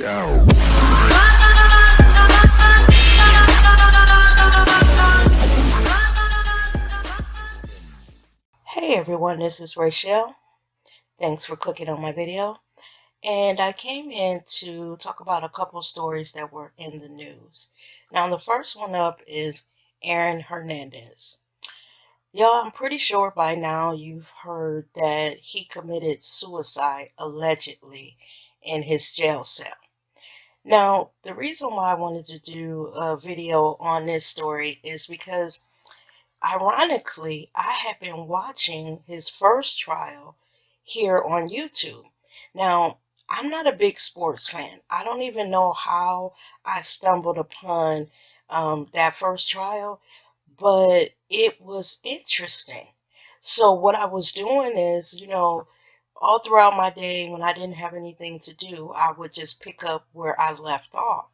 Hey everyone, this is Rachel. Thanks for clicking on my video. And I came in to talk about a couple stories that were in the news. Now, the first one up is Aaron Hernandez. Y'all, I'm pretty sure by now you've heard that he committed suicide allegedly in his jail cell. Now, the reason why I wanted to do a video on this story is because ironically, I have been watching his first trial here on YouTube. Now, I'm not a big sports fan. I don't even know how I stumbled upon that first trial, but it was interesting. So what I was doing is, all throughout my day when I didn't have anything to do, I would just pick up where I left off.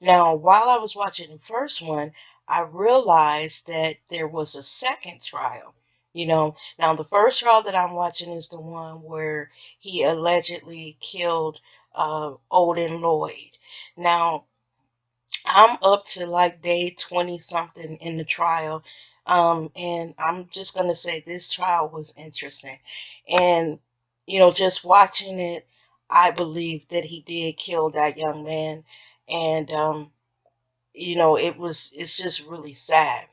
Now, while I was watching the first one, I realized that there was a second trial. Now the first trial that I'm watching is the one where he allegedly killed Odin Lloyd. Now, I'm up to like day 20 something in the trial. And I'm just going to say this trial was interesting. And, just watching it, I believe that he did kill that young man. And, it's just really sad.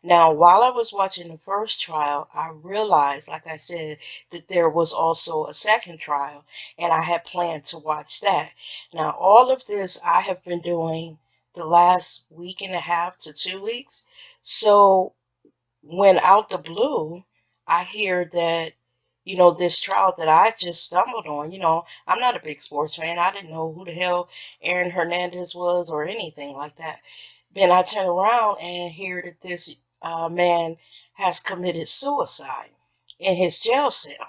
Now, while I was watching the first trial, I realized, like I said, that there was also a second trial, and I had planned to watch that. Now, all of this I have been doing the last week and a half to 2 weeks. So when out the blue, I hear that, this trial that I just stumbled on, I'm not a big sports fan. I didn't know who the hell Aaron Hernandez was or anything like that. Then I turn around and hear that this man has committed suicide in his jail cell.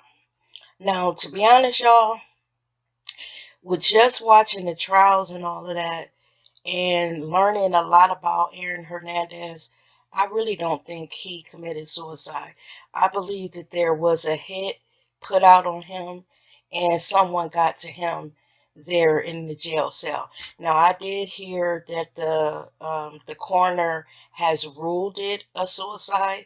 Now, to be honest, y'all, with just watching the trials and all of that, and learning a lot about Aaron Hernandez, I really don't think he committed suicide. I believe that there was a hit put out on him and someone got to him there in the jail cell. Now, I did hear that the coroner has ruled it a suicide,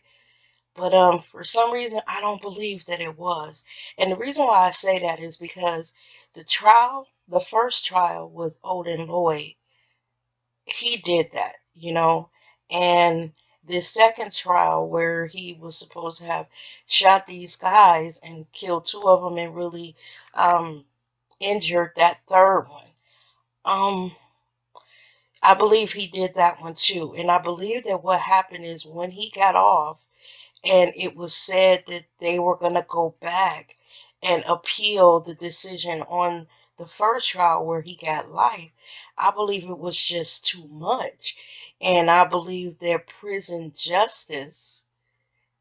but for some reason I don't believe that it was. And the reason why I say that is because the first trial with Odin Lloyd, he did that, and the second trial where he was supposed to have shot these guys and killed two of them and really injured that third one. I believe he did that one too. And I believe that what happened is when he got off and it was said that they were going to go back and appeal the decision on the first trial where he got life, I believe it was just too much. And I believe that prison justice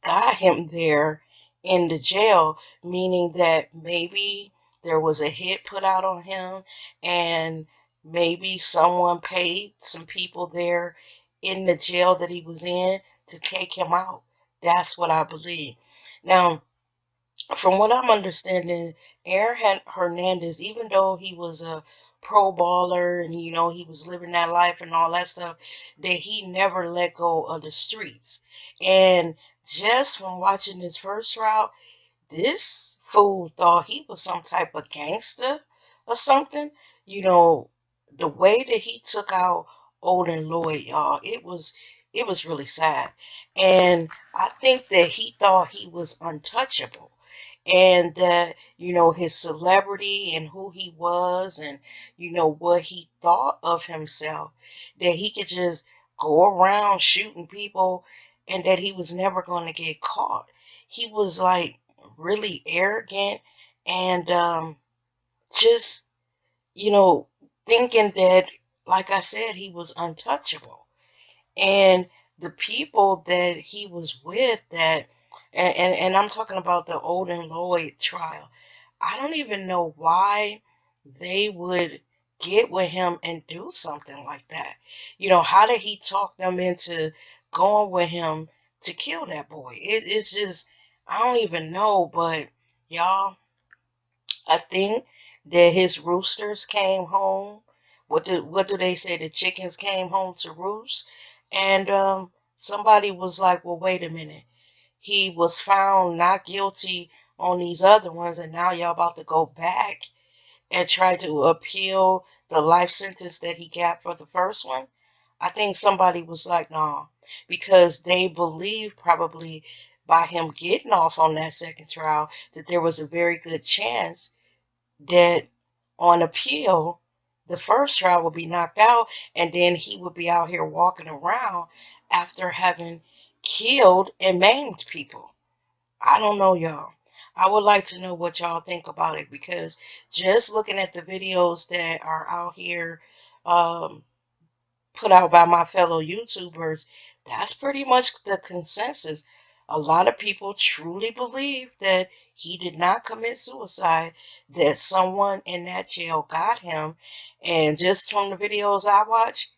got him there in the jail, meaning that maybe there was a hit put out on him and maybe someone paid some people there in the jail that he was in to take him out. That's what I believe. Now, from what I'm understanding, Aaron Hernandez, even though he was a pro baller and he was living that life and all that stuff, that he never let go of the streets. And just from watching his first route, this fool thought he was some type of gangster or something. The way that he took out Odin Lloyd, y'all, it was really sad. And I think that he thought he was untouchable. And that, his celebrity and who he was and, what he thought of himself, that he could just go around shooting people and that he was never going to get caught. He was like really arrogant and just, you know, thinking that, like I said, he was untouchable. And the people that he was with and I'm talking about the Odin Lloyd trial, I don't even know why they would get with him and do something like that. How did he talk them into going with him to kill that boy? It's just, I don't even know, but y'all, I think that his roosters came home what do they say? The chickens came home to roost, and somebody was like, "Well, wait a minute. He was found not guilty on these other ones, and now y'all about to go back and try to appeal the life sentence that he got for the first one." I think somebody was like, "No," because they believe probably by him getting off on that second trial that there was a very good chance that on appeal, the first trial would be knocked out, and then he would be out here walking around after having killed and maimed people. I don't know, y'all. I would like to know what y'all think about it, because just looking at the videos that are out here um, put out by my fellow YouTubers, that's pretty much the consensus. A lot of people truly believe that he did not commit suicide, that someone in that jail got him. And just from the videos I watch,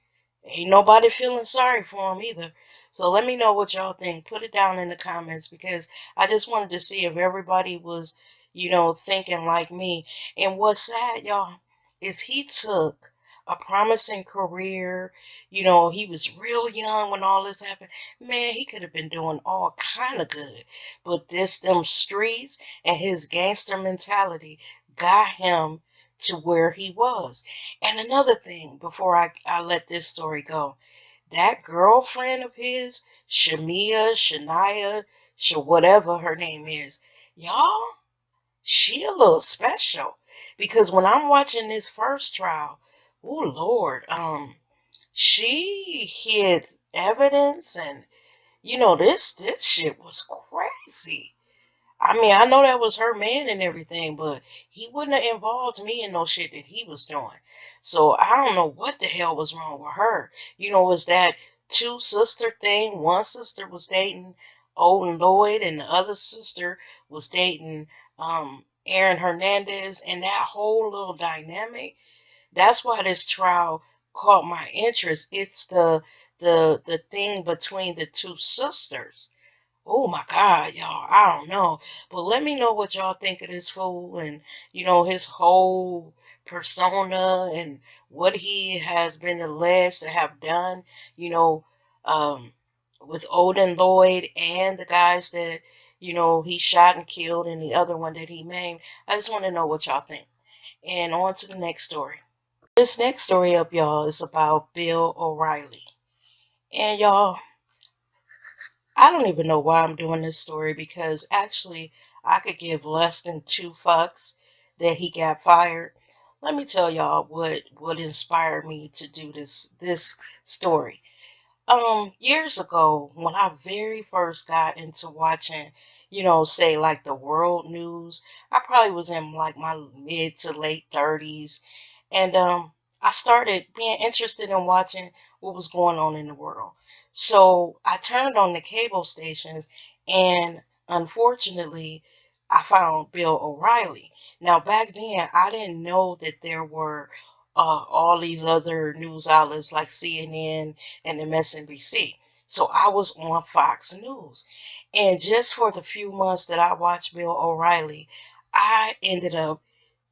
ain't nobody feeling sorry for him either. So let me know what y'all think. Put it down in the comments, because I just wanted to see if everybody was, thinking like me. And what's sad, y'all, is he took a promising career. He was real young when all this happened. Man, he could have been doing all kind of good. But them streets and his gangster mentality got him to where he was. And another thing, before I let this story go, that girlfriend of his, Shania, whatever her name is, y'all, she a little special. Because when I'm watching this first trial, oh Lord, she hid evidence, and this shit was crazy. I mean, I know that was her man and everything, but he wouldn't have involved me in no shit that he was doing. So I don't know what the hell was wrong with her. Was that two sister thing? One sister was dating Odin Lloyd, and the other sister was dating Aaron Hernandez, and that whole little dynamic. That's why this trial caught my interest. It's the thing between the two sisters. Oh my God, y'all. I don't know. But let me know what y'all think of this fool, and, his whole persona, and what he has been alleged to have done, you know, um, with Odin Lloyd and the guys that, he shot and killed, and the other one that he maimed. I just want to know what y'all think. And on to the next story. This next story up, y'all, is about Bill O'Reilly. And y'all, I don't even know why I'm doing this story, because actually I could give less than two fucks that he got fired. Let me tell y'all what inspired me to do this story. Years ago, when I very first got into watching, say like the world news, I probably was in like my mid to late 30s, and I started being interested in watching what was going on in the world. So I turned on the cable stations, and unfortunately, I found Bill O'Reilly. Now, back then, I didn't know that there were all these other news outlets like CNN and MSNBC. So I was on Fox News. And just for the few months that I watched Bill O'Reilly, I ended up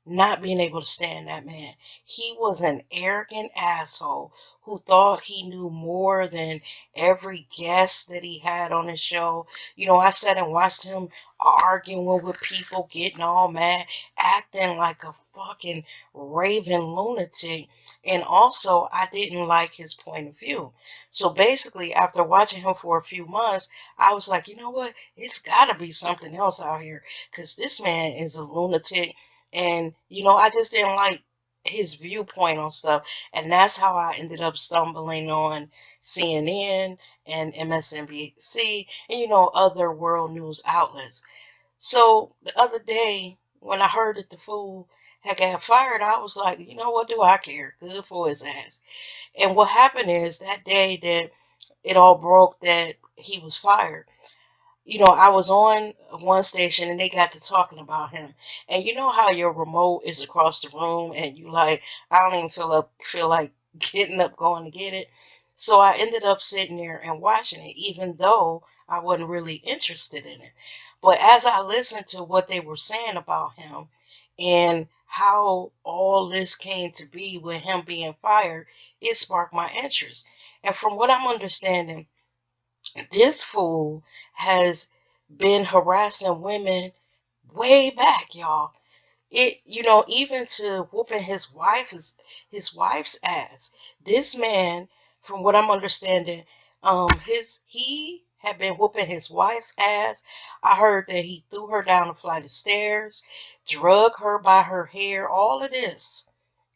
not being able to stand that man. He was an arrogant asshole who thought he knew more than every guest that he had on his show. I sat and watched him arguing with people, getting all mad, acting like a fucking raving lunatic. And also, I didn't like his point of view. So basically, after watching him for a few months, I was like, you know what? It's got to be something else out here, because this man is a lunatic. And, I just didn't like his viewpoint on stuff. And that's how I ended up stumbling on CNN and MSNBC and, other world news outlets. So the other day, when I heard that the fool had got fired, I was like, you know what, do I care? Good for his ass. And what happened is, that day that it all broke that he was fired, I was on one station and they got to talking about him. And you know how your remote is across the room, and you like, I don't even feel like getting up going to get it. So I ended up sitting there and watching it, even though I wasn't really interested in it. But as I listened to what they were saying about him, and how all this came to be with him being fired, it sparked my interest. And from what I'm understanding, this fool has been harassing women way back, y'all. It, even to whooping his wife's ass. This man, from what I'm understanding, he had been whooping his wife's ass. I heard that he threw her down a flight of stairs, drug her by her hair, all of this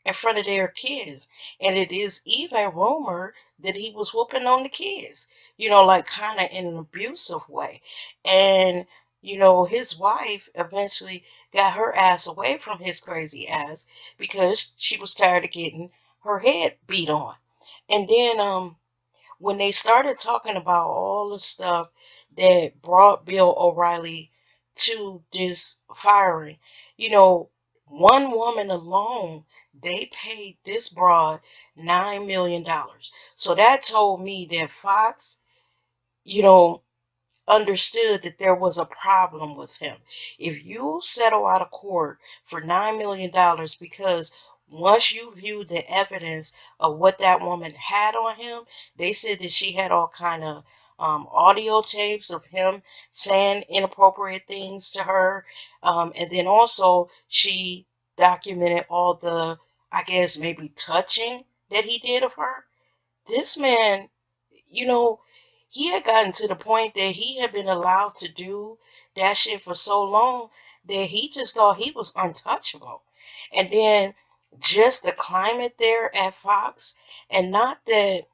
in front of their kids. And it is even rumored that he was whooping on the kids, like kind of in an abusive way. And, his wife eventually got her ass away from his crazy ass because she was tired of getting her head beat on. And then when they started talking about all the stuff that brought Bill O'Reilly to this firing, you know, one woman alone, they paid this broad $9 million. So that told me that Fox, you know, understood that there was a problem with him. If you settle out of court for $9 million because once you viewed the evidence of what that woman had on him, they said that she had all kind of audio tapes of him saying inappropriate things to her, and then also she documented all the, I guess maybe touching that he did of her. This man, you know, he had gotten to the point that he had been allowed to do that shit for so long that he just thought he was untouchable. And then just the climate there at Fox, and not that,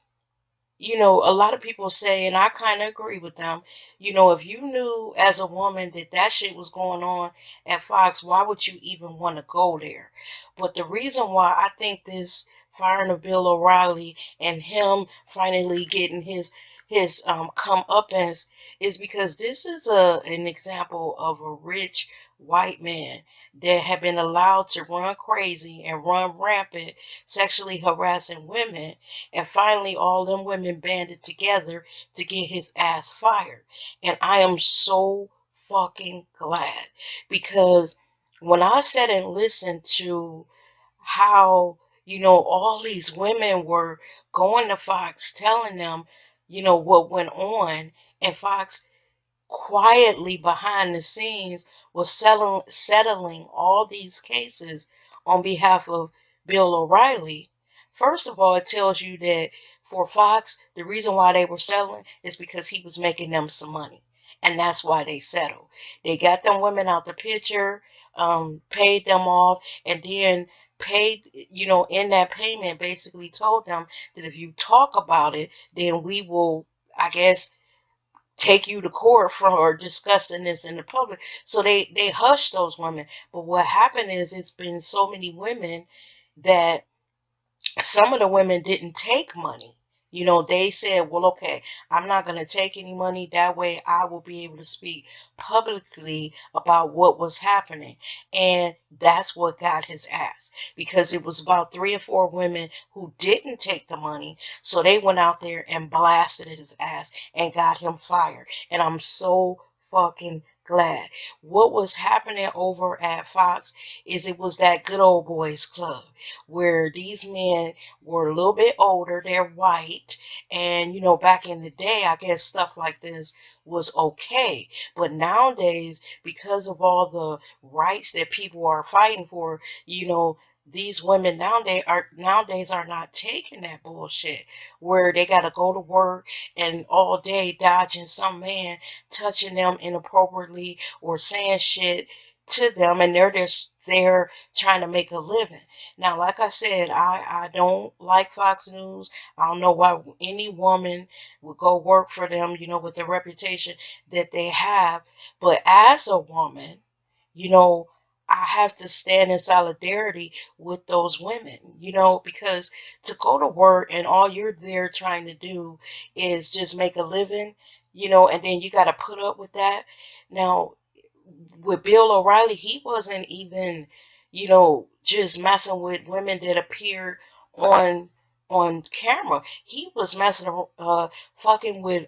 a lot of people say, and I kind of agree with them, if you knew as a woman that that shit was going on at Fox, why would you even want to go there? But the reason why I think this firing of Bill O'Reilly and him finally getting his comeuppance is because this is an example of a rich white man that had been allowed to run crazy and run rampant, sexually harassing women, and finally, all them women banded together to get his ass fired. And I am so fucking glad because when I sat and listened to how, all these women were going to Fox telling them, what went on, and Fox quietly behind the scenes was settling all these cases on behalf of Bill O'Reilly. First of all, it tells you that for Fox, the reason why they were settling is because he was making them some money. And that's why they settled. They got them women out the picture, paid them off, and then paid, in that payment basically told them that if you talk about it, then we will, I guess, take you to court for discussing this in the public. So they hushed those women. But what happened is it's been so many women that some of the women didn't take money. They said, well, okay, I'm not going to take any money. That way I will be able to speak publicly about what was happening. And that's what got his ass, because it was about 3 or 4 women who didn't take the money. So they went out there and blasted his ass and got him fired. And I'm so fucking glad. What was happening over at Fox is it was that good old boys club where these men were a little bit older, they're white, and back in the day, I guess stuff like this was okay. But nowadays, because of all the rights that people are fighting for, these women nowadays are not taking that bullshit where they gotta go to work and all day dodging some man touching them inappropriately or saying shit to them, and they're just there trying to make a living. Now, like I said, I don't like Fox News. I don't know why any woman would go work for them, with the reputation that they have. But as a woman, you know, I have to stand in solidarity with those women, because to go to work and all you're there trying to do is just make a living, and then you got to put up with that. Now, with Bill O'Reilly, he wasn't even, just messing with women that appeared on camera. He was fucking with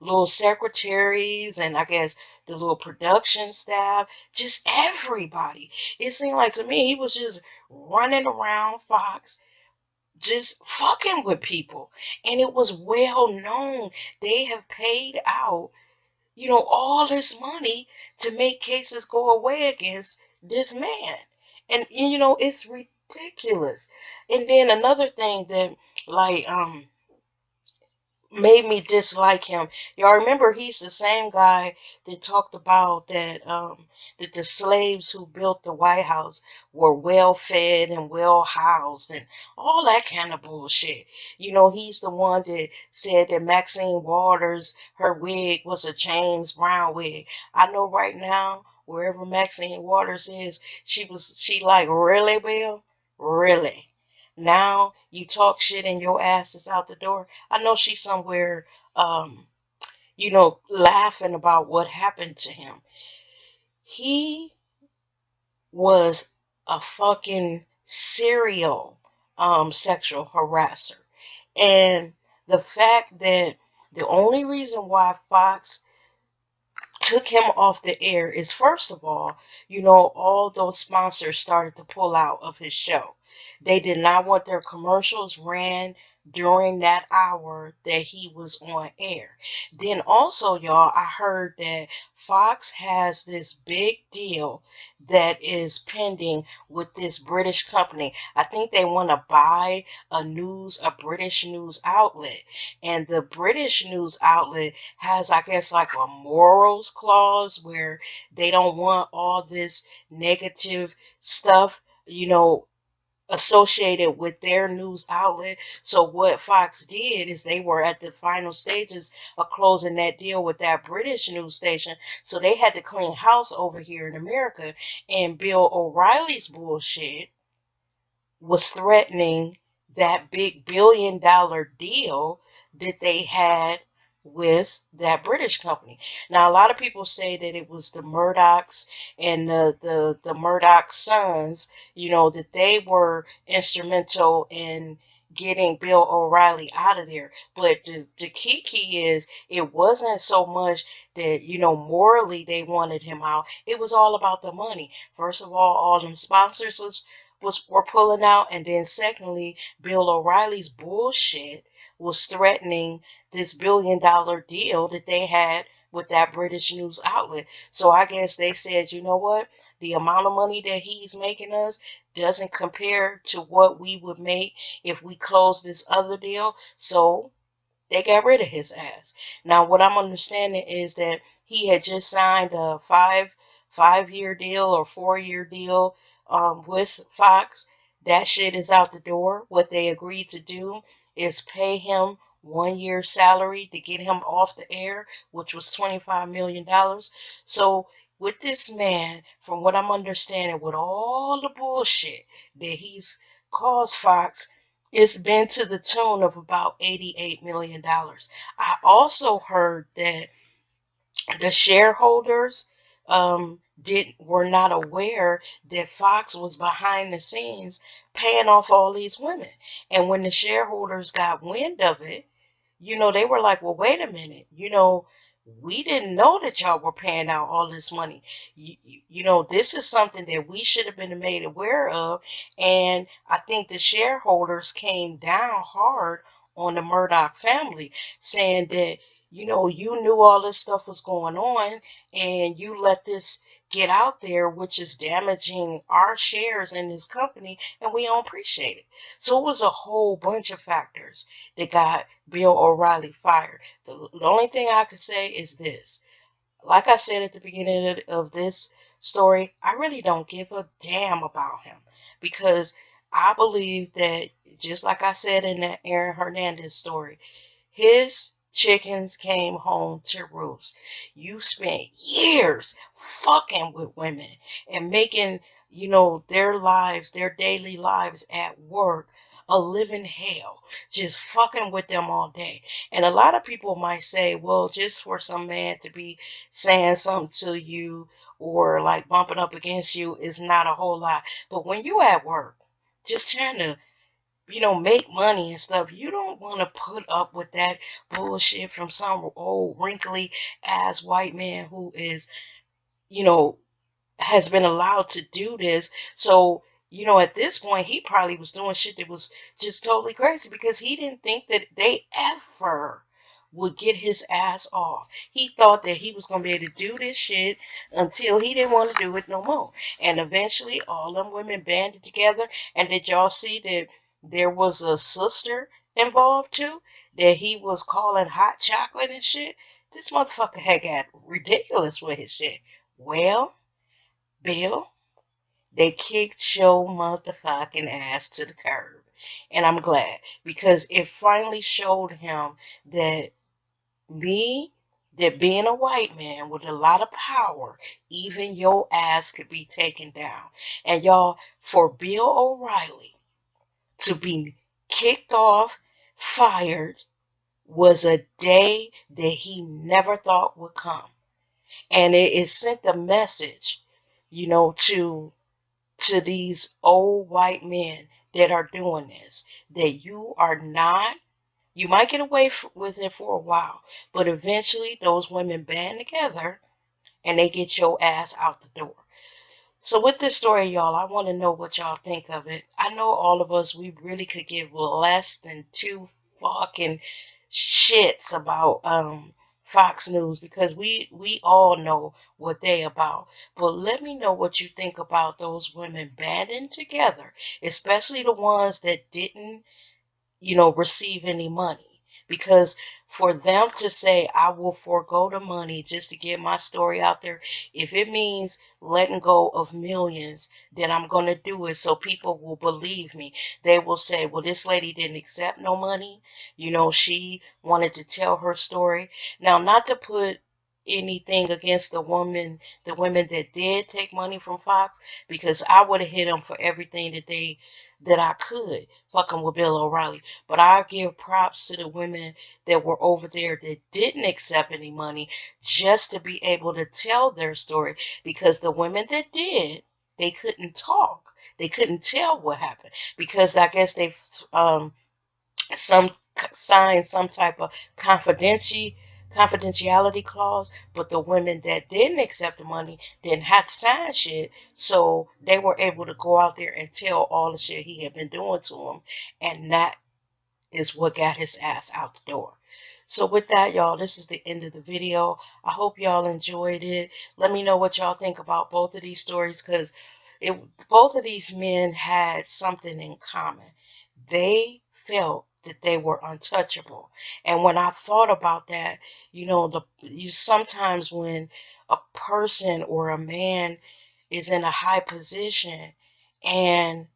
little secretaries and I guess the little production staff, just everybody. It seemed like to me he was just running around Fox, just fucking with people. And it was well known they have paid out, all this money to make cases go away against this man. And it's ridiculous. And then another thing that like made me dislike him. Y'all remember he's the same guy that talked about that the slaves who built the White House were well fed and well housed and all that kind of bullshit. He's the one that said that Maxine Waters, her wig was a James Brown wig. I know right now, wherever Maxine Waters is, she like, really, Bill? Really? Now you talk shit and your ass is out the door. I know she's somewhere, laughing about what happened to him. He was a fucking serial sexual harasser. And the fact that the only reason why Fox took him off the air is, first of all, all those sponsors started to pull out of his show. They did not want their commercials ran during that hour that he was on air. Then also, y'all, I heard that Fox has this big deal that is pending with this British company. I think they want to buy a British news outlet. And the British news outlet has, I guess, like a morals clause where they don't want all this negative stuff, associated with their news outlet. So what Fox did is they were at the final stages of closing that deal with that British news station. So they had to clean house over here in America. And Bill O'Reilly's bullshit was threatening that big $1 billion deal that they had with that British company. Now, a lot of people say that it was the Murdochs and the Murdoch sons, that they were instrumental in getting Bill O'Reilly out of there. But the key is it wasn't so much that, morally they wanted him out. It was all about the money. First of all them sponsors were pulling out, and then secondly, Bill O'Reilly's bullshit was threatening this $1 billion deal that they had with that British news outlet. So I guess they said, you know what? The amount of money that he's making us doesn't compare to what we would make if we closed this other deal. So they got rid of his ass. Now, what I'm understanding is that he had just signed a five-year deal or 4-year deal with Fox. That shit is out the door. What they agreed to do is pay him 1 year's salary to get him off the air, which was $25 million. So with this man, from what I'm understanding, with all the bullshit that he's caused Fox, it's been to the tune of about $88 million. I also heard that the shareholders were not aware that Fox was behind the scenes paying off all these women. And when the shareholders got wind of it, they were like, well, wait a minute, we didn't know that y'all were paying out all this money. This is something that we should have been made aware of. And I think the shareholders came down hard on the Murdoch family, saying that, you knew all this stuff was going on and you let this get out there, which is damaging our shares in this company, and we don't appreciate it. So it was a whole bunch of factors that got Bill O'Reilly fired. The only thing I could say is this. Like I said at the beginning of this story, I really don't give a damn about him because I believe that, just like I said in that Aaron Hernandez story, his chickens came home to roost. You spent years fucking with women and making, their lives, their daily lives at work a living hell, just fucking with them all day. And a lot of people might say, well, just for some man to be saying something to you or like bumping up against you is not a whole lot. But when you at work, just trying to make money and stuff, you don't want to put up with that bullshit from some old wrinkly ass white man who is, you know, has been allowed to do this. So, at this point, he probably was doing shit that was just totally crazy because he didn't think that they ever would get his ass off. He thought that he was going to be able to do this shit until he didn't want to do it no more. And eventually, all them women banded together. And did y'all see that there was a sister involved too? That he was calling hot chocolate and shit? This motherfucker had got ridiculous with his shit. Well, Bill, they kicked your motherfucking ass to the curb. And I'm glad because it finally showed him that me, that being a white man with a lot of power, even your ass could be taken down. And y'all, for Bill O'Reilly to be kicked off, fired, was a day that he never thought would come. And it sent a message, to these old white men that are doing this, that you might get away with it for a while, but eventually those women band together and they get your ass out the door. So with this story, y'all, I want to know what y'all think of it. I know all of us, we really could give less than two fucking shits about Fox News because we all know what they about. But let me know what you think about those women banding together, especially the ones that didn't receive any money. Because for them to say, I will forego the money just to get my story out there, if it means letting go of millions, then I'm going to do it so people will believe me. They will say, well, this lady didn't accept no money. She wanted to tell her story. Now, not to put anything against the women that did take money from Fox, because I would have hit them for everything that I could, fucking with Bill O'Reilly. But I give props to the women that were over there that didn't accept any money just to be able to tell their story. Because the women that did, they couldn't talk. They couldn't tell what happened because I guess they some signed some type of confidentiality clause, but the women that didn't accept the money didn't have to sign shit, so they were able to go out there and tell all the shit he had been doing to them, and that is what got his ass out the door. So with that, y'all, this is the end of the video. I hope y'all enjoyed it. Let me know what y'all think about both of these stories because both of these men had something in common. They felt that they were untouchable. And when I thought about that, you sometimes when a person or a man is in a high position and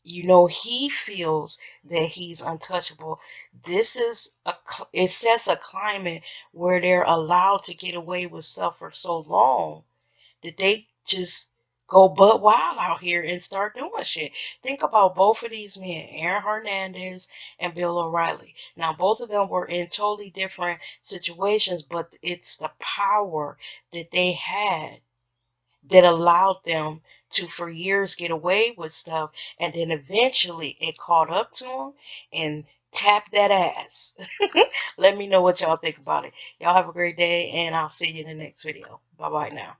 he feels that he's untouchable. This is it sets a climate where they're allowed to get away with stuff for so long that they just go butt wild out here and start doing shit. Think about both of these men, Aaron Hernandez and Bill O'Reilly. Now, both of them were in totally different situations, but it's the power that they had that allowed them to for years get away with stuff, and then eventually it caught up to them and tapped that ass. Let me know what y'all think about it. Y'all have a great day, and I'll see you in the next video. Bye bye now.